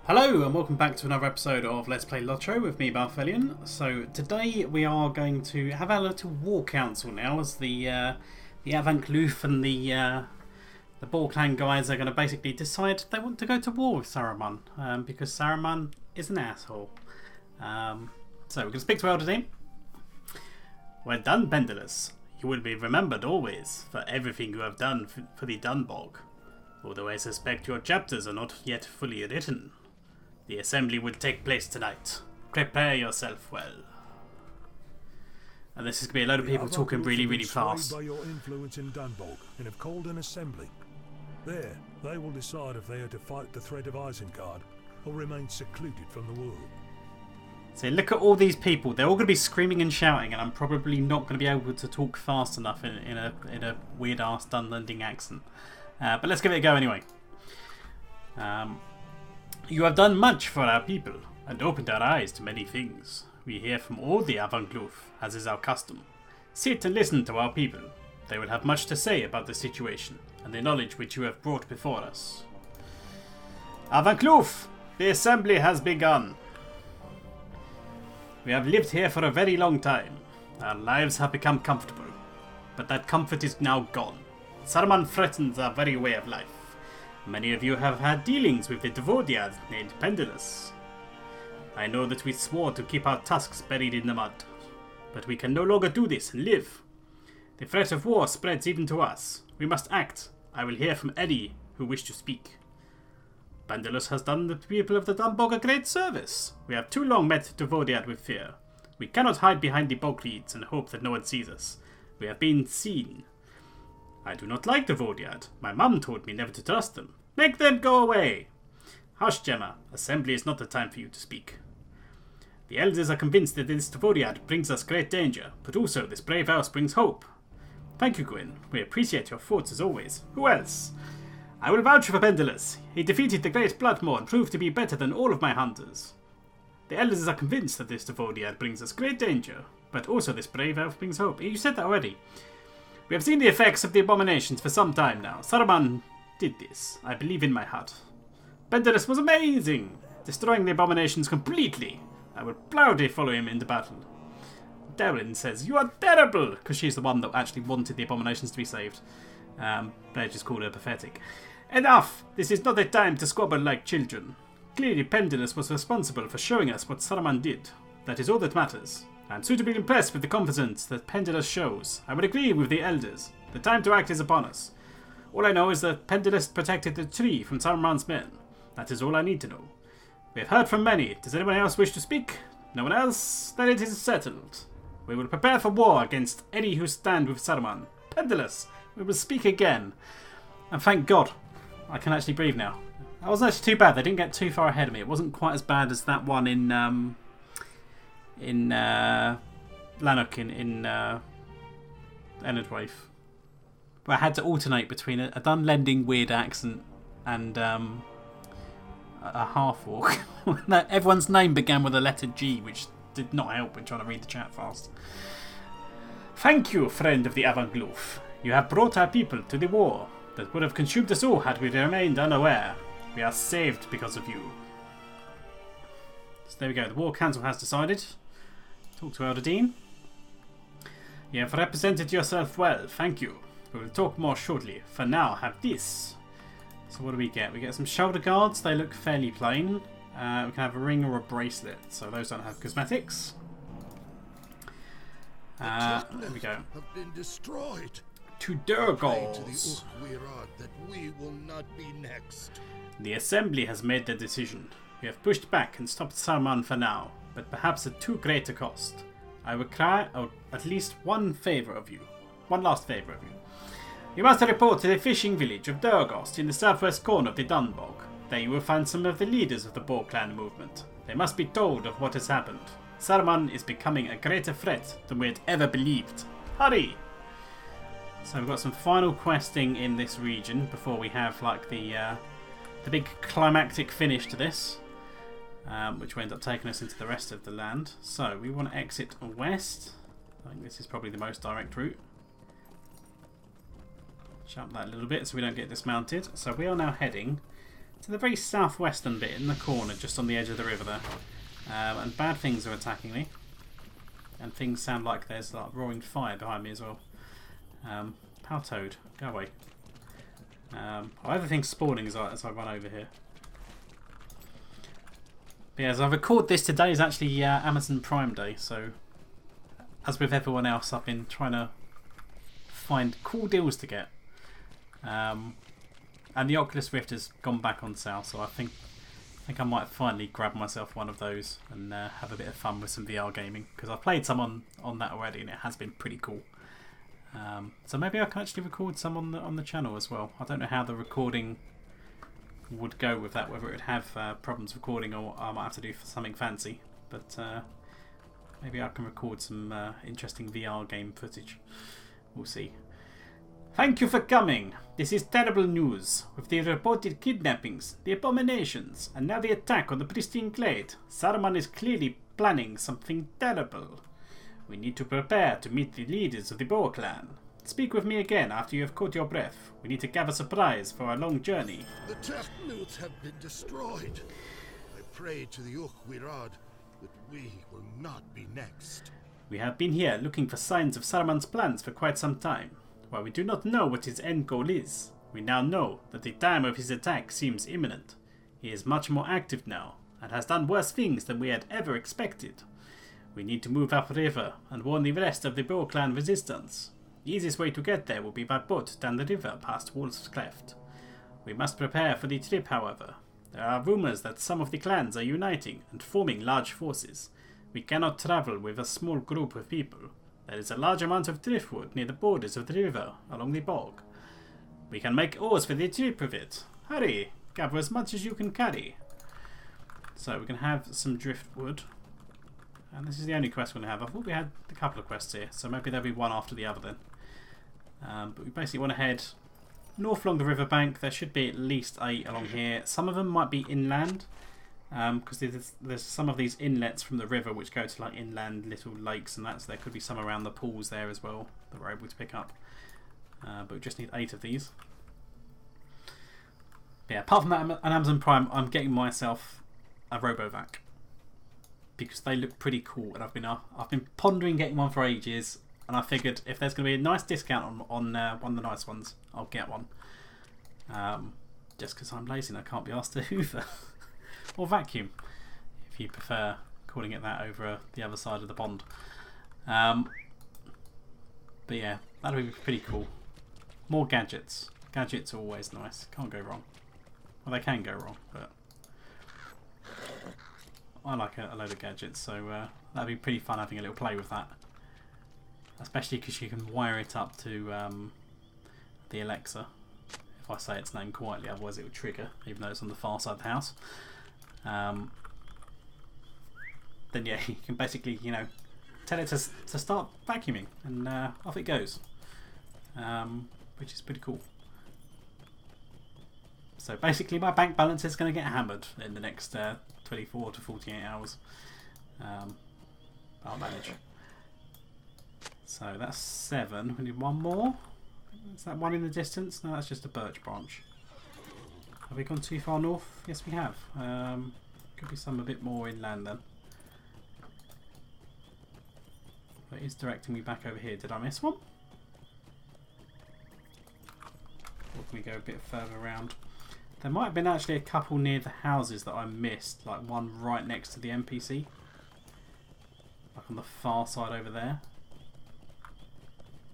Hello and welcome back to another episode of Let's Play LOTRO with me, Balthelion. So today we are going to have our little war council now, as the Avant-Loof and the Boar clan guys are going to basically decide they want to go to war with Saruman, because Saruman is an asshole. So we're going to speak to Elder Dean. Well done, Pendulous. You will be remembered always for everything you have done for the Dunbog. Although I suspect your chapters are not yet fully written. The assembly will take place tonight. Prepare yourself well. And this is going to be a load of people talking really, really fast. By your influence in Dunbog and have called an assembly. There, they will decide if they are to fight the threat of Isengard or remain secluded from the world. So look at all these people. They're all going to be screaming and shouting, and I'm probably not going to be able to talk fast enough in a weird-ass Dunlending accent. But let's give it a go anyway. You have done much for our people, and opened our eyes to many things. We hear from all the Avant-Loof, as is our custom. Sit and listen to our people. They will have much to say about the situation, and the knowledge which you have brought before us. Avant-Loof, the assembly has begun. We have lived here for a very long time. Our lives have become comfortable, but that comfort is now gone. Saruman threatens our very way of life. Many of you have had dealings with the Dvodiad named Pendulous. I know that we swore to keep our tusks buried in the mud, but we can no longer do this and live. The threat of war spreads even to us. We must act. I will hear from any who wish to speak. Pendulous has done the people of the Dunbog a great service. We have too long met Dvodiad with fear. We cannot hide behind the bog reeds and hope that no one sees us. We have been seen. I do not like the Dvodiad. My mum told me never to trust them. Make them go away! Hush, Gemma. Assembly is not the time for you to speak. The elders are convinced that this Dvodiad brings us great danger, but also this brave house brings hope. Thank you, Gwyn. We appreciate your thoughts as always. Who else? I will vouch for Pendulous. He defeated the great Bloodmore and proved to be better than all of my hunters. The elders are convinced that this Dvodiad brings us great danger, but also this brave elf brings hope. You said that already. We have seen the effects of the abominations for some time now. Saruman did this, I believe in my heart. Pendulous was amazing, destroying the abominations completely. I will proudly follow him into battle. Laurelin says, you are terrible, because she's the one that actually wanted the abominations to be saved. They just called her pathetic. Enough! This is not a time to squabble like children. Clearly Pendulous was responsible for showing us what Saruman did. That is all that matters. I am suitably impressed with the confidence that Pendulous shows. I would agree with the elders. The time to act is upon us. All I know is that Pendulous protected the tree from Saruman's men. That is all I need to know. We have heard from many. Does anyone else wish to speak? No one else? Then it is settled. We will prepare for war against any who stand with Saruman. Pendulous, we will speak again. And thank God, I can actually breathe now. That wasn't actually too bad. They didn't get too far ahead of me. It wasn't quite as bad as that one in Lanark in Enedwaith. But I had to alternate between a Dunlending weird accent and a half-orc. Everyone's name began with a letter G, which did not help when trying to read the chat fast. Thank you, friend of the Avant-Loof. You have brought our people to the war that would have consumed us all had we remained unaware. We are saved because of you. So there we go. The War Council has decided. Talk to Elder Dean. You have represented yourself well. Thank you. We will talk more shortly. For now, have this. So what do we get? We get some shoulder guards. They look fairly plain. We can have a ring or a bracelet. So those don't have cosmetics. There we go. Have been destroyed. To Durgals. That we will not be next. The assembly has made their decision. We have pushed back and stopped Saruman for now, but perhaps at too great a cost. I will cry out at least one favour of you. One last favour of you. You must report to the fishing village of Durgost in the southwest corner of the Dunbog. There you will find some of the leaders of the Boar clan movement. They must be told of what has happened. Saruman is becoming a greater threat than we had ever believed. Hurry! So we've got some final questing in this region before we have like the big climactic finish to this, which will end up taking us into the rest of the land. So we want to exit west. I think this is probably the most direct route. Jump that a little bit so we don't get dismounted. So we are now heading to the very southwestern bit in the corner, just on the edge of the river there. And bad things are attacking me. And things sound like there's like roaring fire behind me as well. Power Toad, go away. Everything's spawning as I run over here. But yeah, as I record this, today is actually Amazon Prime Day, so as with everyone else, I've been trying to find cool deals to get. And the Oculus Rift has gone back on sale, so I think I might finally grab myself one of those and have a bit of fun with some VR gaming, because I've played some on that already and it has been pretty cool. So maybe I can actually record some on the channel as well. I don't know how the recording would go with that, whether it would have problems recording or I might have to do something fancy. But maybe I can record some interesting VR game footage. We'll see. Thank you for coming. This is terrible news. With the reported kidnappings, the abominations, and now the attack on the pristine glade, Saruman is clearly planning something terrible. We need to prepare to meet the leaders of the Boar clan. Speak with me again after you have caught your breath. We need to gather supplies for our long journey. The Tusks have been destroyed. I pray to the Wirad that we will not be next. We have been here looking for signs of Saruman's plans for quite some time. While we do not know what his end goal is, we now know that the time of his attack seems imminent. He is much more active now, and has done worse things than we had ever expected. We need to move upriver and warn the rest of the Boar clan resistance. The easiest way to get there will be by boat down the river past Wulf's Cleft. We must prepare for the trip, however. There are rumours that some of the clans are uniting and forming large forces. We cannot travel with a small group of people. There is a large amount of driftwood near the borders of the river, along the bog. We can make oars for the trip with it. Hurry, gather as much as you can carry. So we can have some driftwood. And this is the only quest we're going to have. I thought we had a couple of quests here, so maybe there'll be one after the other then. But we basically want to head north along the riverbank. There should be at least 8 along here. Some of them might be inland, because there's some of these inlets from the river which go to like inland little lakes, and there could be some around the pools there as well that we're able to pick up. But we just need 8 of these. But yeah, apart from that, on Amazon Prime, I'm getting myself a Robovac because they look pretty cool, and I've been pondering getting one for ages. And I figured if there's going to be a nice discount on one of the nice ones, I'll get one. Just because I'm lazy and I can't be asked to hoover. Or vacuum, if you prefer calling it that over the other side of the pond. But yeah, that'll be pretty cool. More gadgets. Gadgets are always nice. Can't go wrong. Well, they can go wrong, but I like a load of gadgets, so that'd be pretty fun having a little play with that. Especially because you can wire it up to the Alexa. If I say its name quietly, otherwise it would trigger, even though it's on the far side of the house. Then yeah, you can basically, tell it to start vacuuming, and off it goes. Which is pretty cool. So basically my bank balance is going to get hammered in the next 24 to 48 hours. I'll manage. So that's 7. We need one more. Is that one in the distance? No, that's just a birch branch. Have we gone too far north? Yes, we have. Could be some a bit more inland then. But it is directing me back over here. Did I miss one? Or can we go a bit further around? There might have been actually a couple near the houses that I missed. Like one right next to the NPC. Like on the far side over there.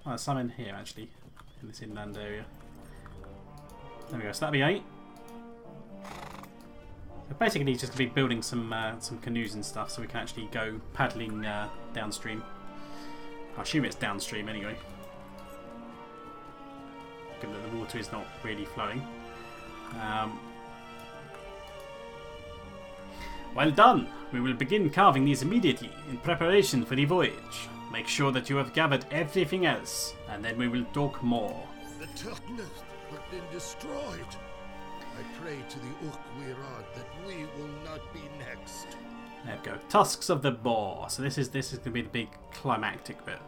Oh, there's some in here actually, in this inland area. There we go, so that'll be 8. So basically just going to be building some canoes and stuff so we can actually go paddling downstream. I assume it's downstream anyway, given that the water is not really flowing. Well done! We will begin carving these immediately in preparation for the voyage. Make sure that you have gathered everything else, and then we will talk more. The Tusks have been destroyed. I pray to the Wirad that we will not be next. There we go. Tusks of the Boar. So this is going to be the big climactic bit.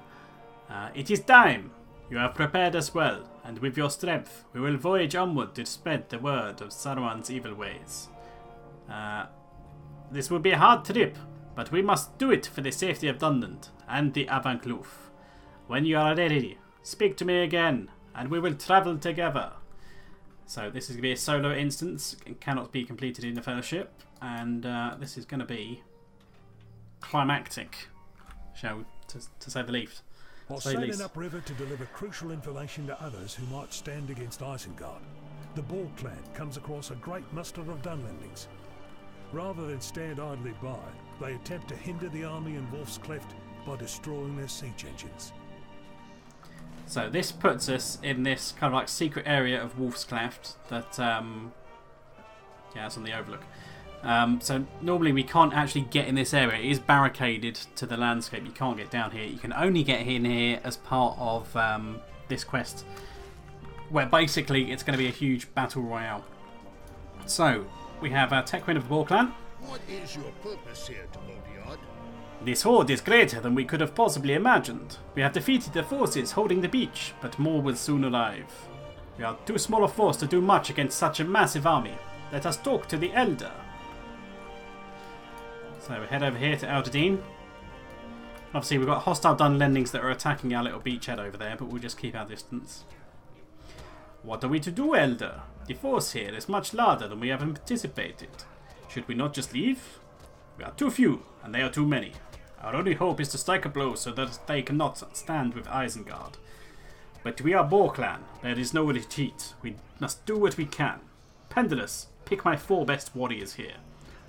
It is time. You have prepared us well, and with your strength, we will voyage onward to spread the word of Saruman's evil ways. This will be a hard trip, but we must do it for the safety of Dunland and the Avant-Kloof. When you are ready, speak to me again, and we will travel together. So this is going to be a solo instance. It cannot be completed in the Fellowship, and this is going to be climactic, to say the least. While sailing upriver to deliver crucial information to others who might stand against Isengard, the Boar clan comes across a great muster of Dunlendings. Rather than stand idly by, they attempt to hinder the army in Wulf's Cleft by destroying their siege engines. So this puts us in this kind of like secret area of Wulf's Cleft that, yeah, it's on the overlook. So normally we can't actually get in this area. It is barricaded to the landscape. You can't get down here. You can only get in here as part of this quest, where basically it's going to be a huge battle royale. So we have Tech Queen of the Boar clan. What is your purpose here, Tolkien? This horde is greater than we could have possibly imagined. We have defeated the forces holding the beach, but more will soon arrive. We are too small a force to do much against such a massive army. Let us talk to the Elder. So we head over here to Elderdean. Obviously we've got hostile Dunlendings that are attacking our little beachhead over there, but we'll just keep our distance. What are we to do, Elder? The force here is much larger than we have anticipated. Should we not just leave? We are too few, and they are too many. Our only hope is to strike a blow so that they cannot stand with Isengard. But we are Boar clan. There is no retreat. We must do what we can. Pendulous, pick my 4 best warriors here.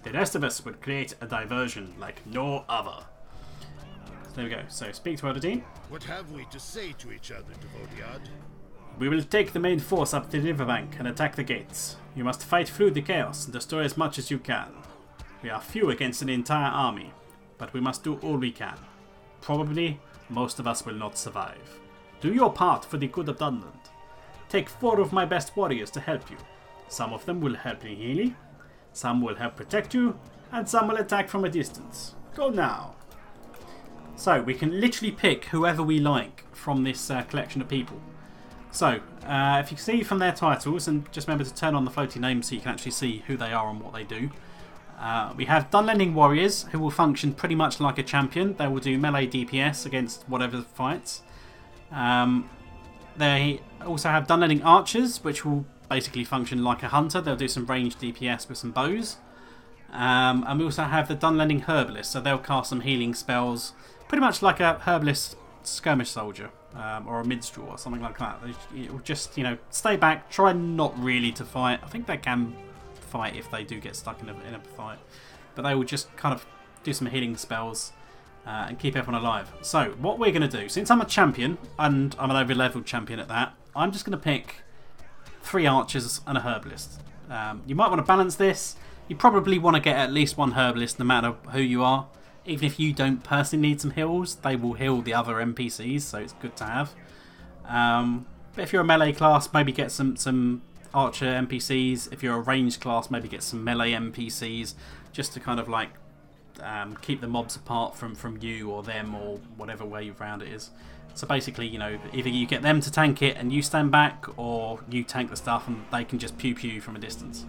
The rest of us would create a diversion like no other. So there we go. So speak to Elderdean. What have we to say to each other, Devodiad? We will take the main force up the riverbank and attack the gates. You must fight through the chaos and destroy as much as you can. We are few against an entire army, but we must do all we can. Probably, most of us will not survive. Do your part for the good of Dunland. Take 4 of my best warriors to help you. Some of them will help you heal you. Some will help protect you, and some will attack from a distance. Go now. So, we can literally pick whoever we like from this collection of people. So, if you can see from their titles, and just remember to turn on the floating names so you can actually see who they are and what they do. We have Dunlending warriors, who will function pretty much like a champion. They will do melee DPS against whatever fights. They also have Dunlending archers, which will basically function like a hunter. They'll do some ranged DPS with some bows. And we also have the Dunlending herbalists, so they'll cast some healing spells, pretty much like a herbalist skirmish soldier, or a minstrel or something like that. It'll just, stay back, try not really to fight. I think they can fight if they do get stuck in a fight, but they will just kind of do some healing spells and keep everyone alive. So what we're going to do, since I'm a champion, and I'm an over-leveled champion at that, I'm just going to pick 3 archers and a herbalist. You might want to balance this. You probably want to get at least 1 herbalist no matter who you are. Even if you don't personally need some heals, they will heal the other NPCs, so it's good to have. But if you're a melee class, maybe get some archer NPCs. If you're a ranged class, maybe get some melee NPCs, just to kind of like keep the mobs apart from you or them, or whatever way round it is. So basically, either you get them to tank it and you stand back, or you tank the stuff and they can just pew from a distance.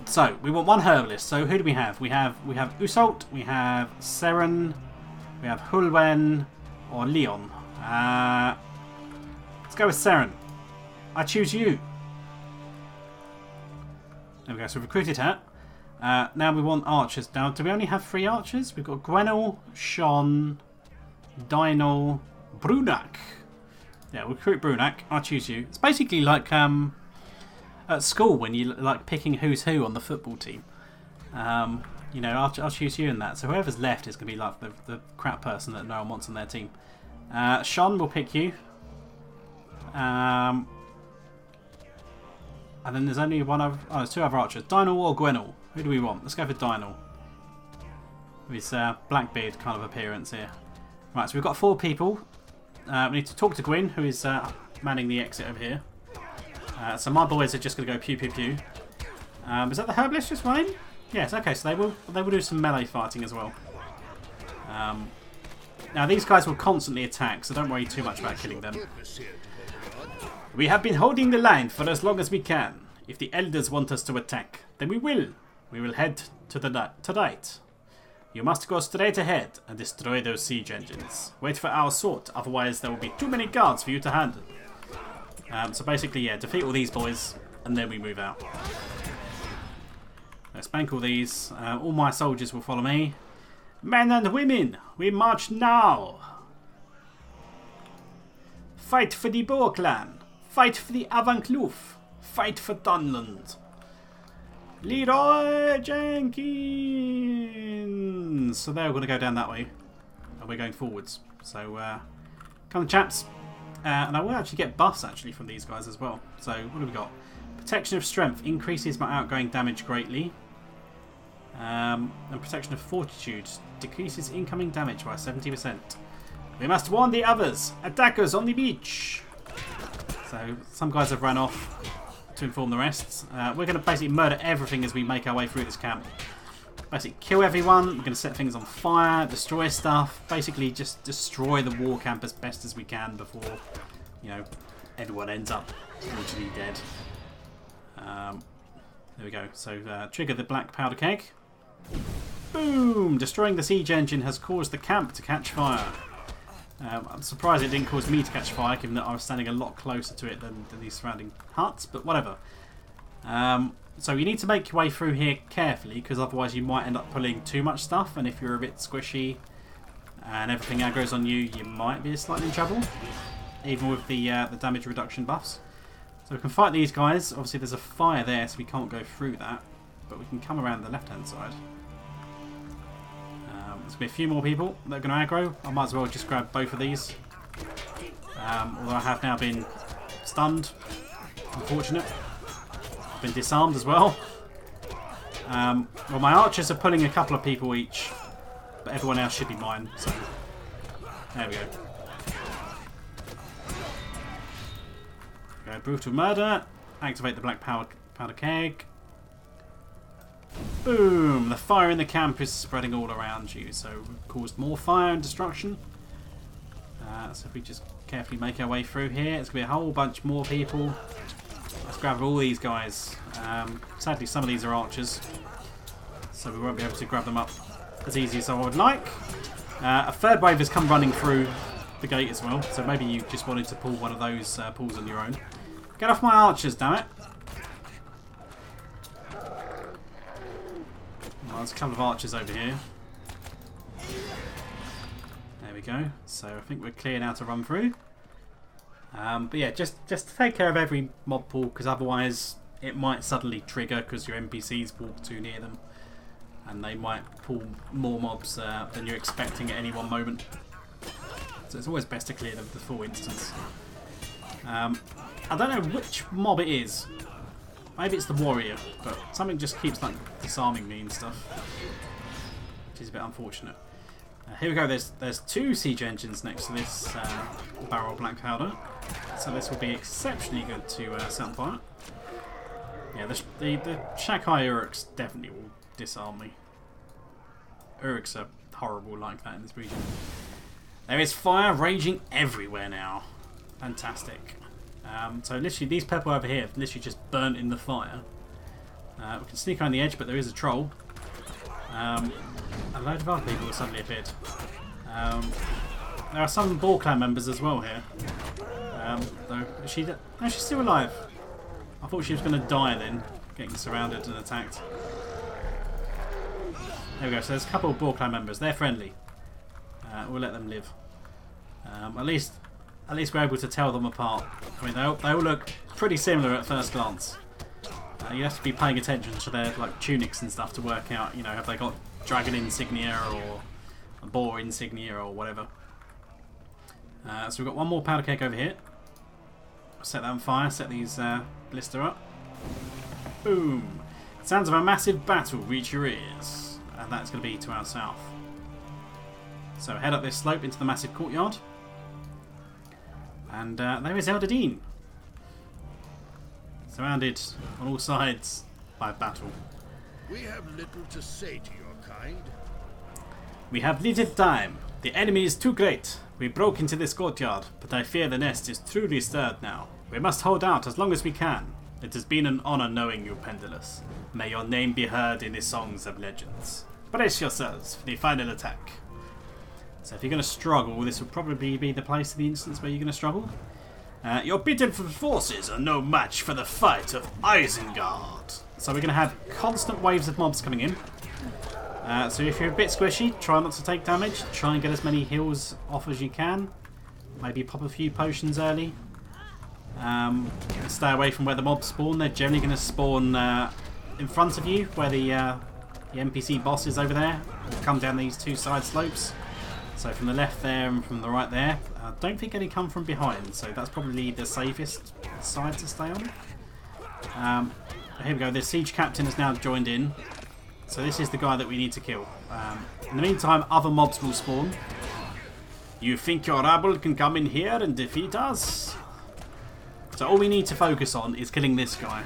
So we want 1 herbalist. So who do we have? We have Usolt, we have Seren, we have Hulwen, or Leon. Let's go with Seren. I choose you. There we go. So we've recruited her. Now we want archers. Now, do we only have 3 archers? We've got Gwenel, Sean, Dynal, Brunak. Yeah, we'll recruit Brunak. I'll choose you. It's basically like at school when you like picking who's who on the football team. I'll choose you in that. So whoever's left is going to be like the crap person that no one wants on their team. Sean will pick you. And then there's only there's 2 other archers. Dynal or Gwenel? Who do we want? Let's go for Dynal. With his Blackbeard kind of appearance here. Right, so we've got 4 people. We need to talk to Gwyn, who is manning the exit over here. So my boys are just going to go pew. Is that the herbalist just running? Yes, okay, so they will do some melee fighting as well. Now these guys will constantly attack, so don't worry too much about killing them. We have been holding the line for as long as we can. If the elders want us to attack, then we will. We will head to the right. You must go straight ahead and destroy those siege engines. Wait for our assault, otherwise there will be too many guards for you to handle. So basically, yeah, defeat all these boys, and then we move out. Let's bank all these. All my soldiers will follow me. Men and women, we march now. Fight for the Boar clan. Fight for the Avancloof. Fight for Dunland. Leroy Jenkins. So they're going to go down that way, and we're going forwards. So come on, chaps. And I will actually get buffs actually from these guys as well. So what have we got? Protection of strength increases my outgoing damage greatly. And protection of fortitude decreases incoming damage by 70%. We must warn the others. Attackers on the beach. So some guys have run off to inform the rest. We're going to basically murder everything as we make our way through this camp. Basically kill everyone. We're going to set things on fire, destroy stuff. Basically just destroy the war camp as best as we can before, you know, everyone ends up brutally dead. There we go. So trigger the black powder keg. Boom! Destroying the siege engine has caused the camp to catch fire. I'm surprised it didn't cause me to catch fire, given that I was standing a lot closer to it than these surrounding huts, but whatever. So you need to make your way through here carefully, because otherwise you might end up pulling too much stuff, and if you're a bit squishy and everything aggro's on you, you might be slightly in trouble, even with the damage reduction buffs. So we can fight these guys. Obviously there's a fire there, so we can't go through that, but we can come around the left-hand side. There's going to be a few more people that are going to aggro. I might as well just grab both of these. Although I have now been stunned. Unfortunate. I've been disarmed as well. Well, my archers are pulling a couple of people each, but everyone else should be mine. So there we go. Brutal murder. Activate the black powder keg. Boom! The fire in the camp is spreading all around you, so we've caused more fire and destruction. So if we just carefully make our way through here, it's going to be a whole bunch more people. Let's grab all these guys. Sadly, some of these are archers, so we won't be able to grab them up as easy as I would like. A third wave has come running through the gate as well, so maybe you just wanted to pull one of those pulls on your own. Get off my archers, damn it! Well, there's a couple of archers over here. There we go. So I think we're clear now to run through. But yeah, just take care of every mob pool, because otherwise it might suddenly trigger because your NPCs walk too near them, and they might pull more mobs than you're expecting at any one moment. So it's always best to clear them before instance. I don't know which mob it is. Maybe it's the warrior, but something just keeps like disarming me and stuff, which is a bit unfortunate. Here we go. There's two siege engines next to this barrel of black powder, so this will be exceptionally good to set on fire. Yeah, the Shakai Uruks definitely will disarm me. Uruks are horrible like that in this region. There is fire raging everywhere now. Fantastic. So literally these people over here have literally just burnt in the fire. We can sneak around the edge, but there is a troll. A load of other people have suddenly appeared. There are some Boar clan members as well here. Though no, she's still alive. I thought she was going to die then, getting surrounded and attacked. There we go. So there's a couple of Boar clan members. They're friendly. We'll let them live. At least we're able to tell them apart. I mean, they all look pretty similar at first glance. You have to be paying attention to their like tunics and stuff to work out, you know, have they got dragon insignia or a boar insignia or whatever. So we've got one more powder keg over here. Set that on fire. Set these blister up. Boom! Sounds of a massive battle reach your ears, and that's going to be to our south. So head up this slope into the massive courtyard. And there is Elder Dean. Surrounded on all sides by battle. We have little to say to your kind. We have little time. The enemy is too great. We broke into this courtyard, but I fear the nest is truly stirred now. We must hold out as long as we can. It has been an honor knowing you, Pendulous. May your name be heard in the songs of legends. Brace yourselves for the final attack. So if you're going to struggle, this will probably be the place of the instance where you're going to struggle. Your pitiful forces are no match for the fight of Isengard. So we're going to have constant waves of mobs coming in. So if you're a bit squishy, try not to take damage. Try and get as many heals off as you can. Maybe pop a few potions early. Stay away from where the mobs spawn. They're generally going to spawn in front of you, where the NPC boss is over there. We'll come down these two side slopes. So from the left there and from the right there. I don't think any come from behind, so that's probably the safest side to stay on. Here we go. The siege captain has now joined in. So this is the guy that we need to kill. In the meantime, other mobs will spawn. You think your rabble can come in here and defeat us? So all we need to focus on is killing this guy.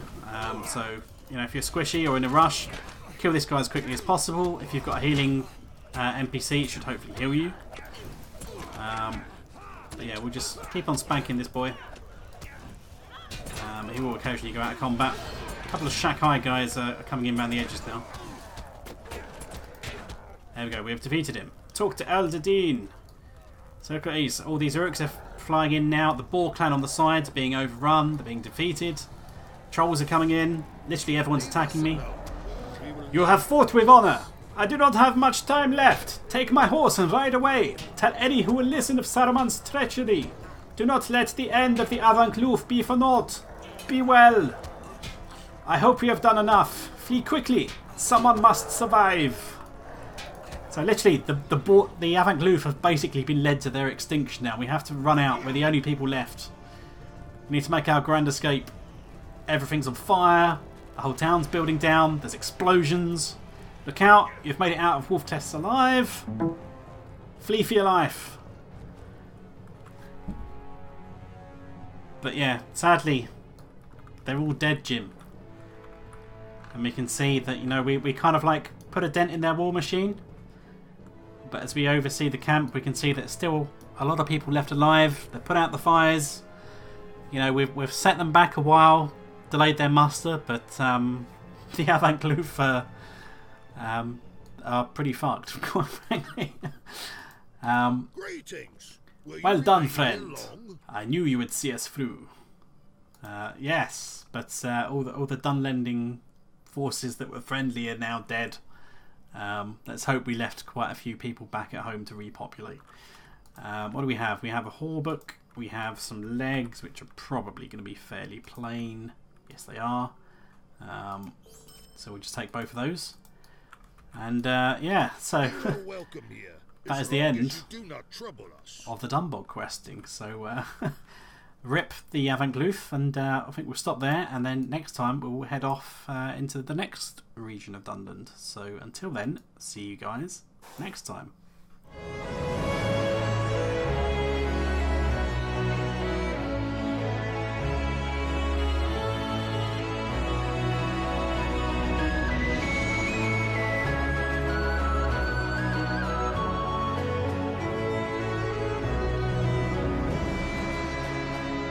So, you know, if you're squishy or in a rush, kill this guy as quickly as possible. If you've got a healing NPC, it should hopefully heal you. But yeah, we'll just keep on spanking this boy. He will occasionally go out of combat. A couple of Shakai guys are coming in around the edges now. There we go, we have defeated him. Talk to Elder Dean. So look at these. All these Uruks are flying in now. The Boar clan on the sides are being overrun. They're being defeated. Trolls are coming in. Literally everyone's attacking me. You have fought with honor. I do not have much time left. Take my horse and ride away. Tell any who will listen of Saruman's treachery. Do not let the end of the Avant-Kloof be for naught. Be well. I hope we have done enough. Flee quickly. Someone must survive. So literally, the Avant-Kloof have basically been led to their extinction now. We have to run out. We're the only people left. We need to make our grand escape. Everything's on fire. The whole town's building down. There's explosions. Look out. You've made it out of wolf tests alive. Flee for your life. But yeah, sadly, they're all dead, Jim. And we can see that, you know, we kind of like put a dent in their war machine. But as we oversee the camp, we can see that still a lot of people left alive. They put out the fires. You know, we've set them back a while, delayed their muster, but the Avant-Kloof are pretty fucked, quite frankly. Greetings. Well done, friend. I knew you would see us through. Yes, but all the Dunlending forces that were friendly are now dead. Let's hope we left quite a few people back at home to repopulate. What do we have? We have a Horbook. We have some legs, which are probably going to be fairly plain. Yes, they are. So we'll just take both of those. And yeah, so welcome here. that is the end Do not trouble us. of the Dunbog questing. So rip the Avant-Kloof, and I think we'll stop there, and then next time we'll head off into the next region of Dunland. So until then, see you guys next time.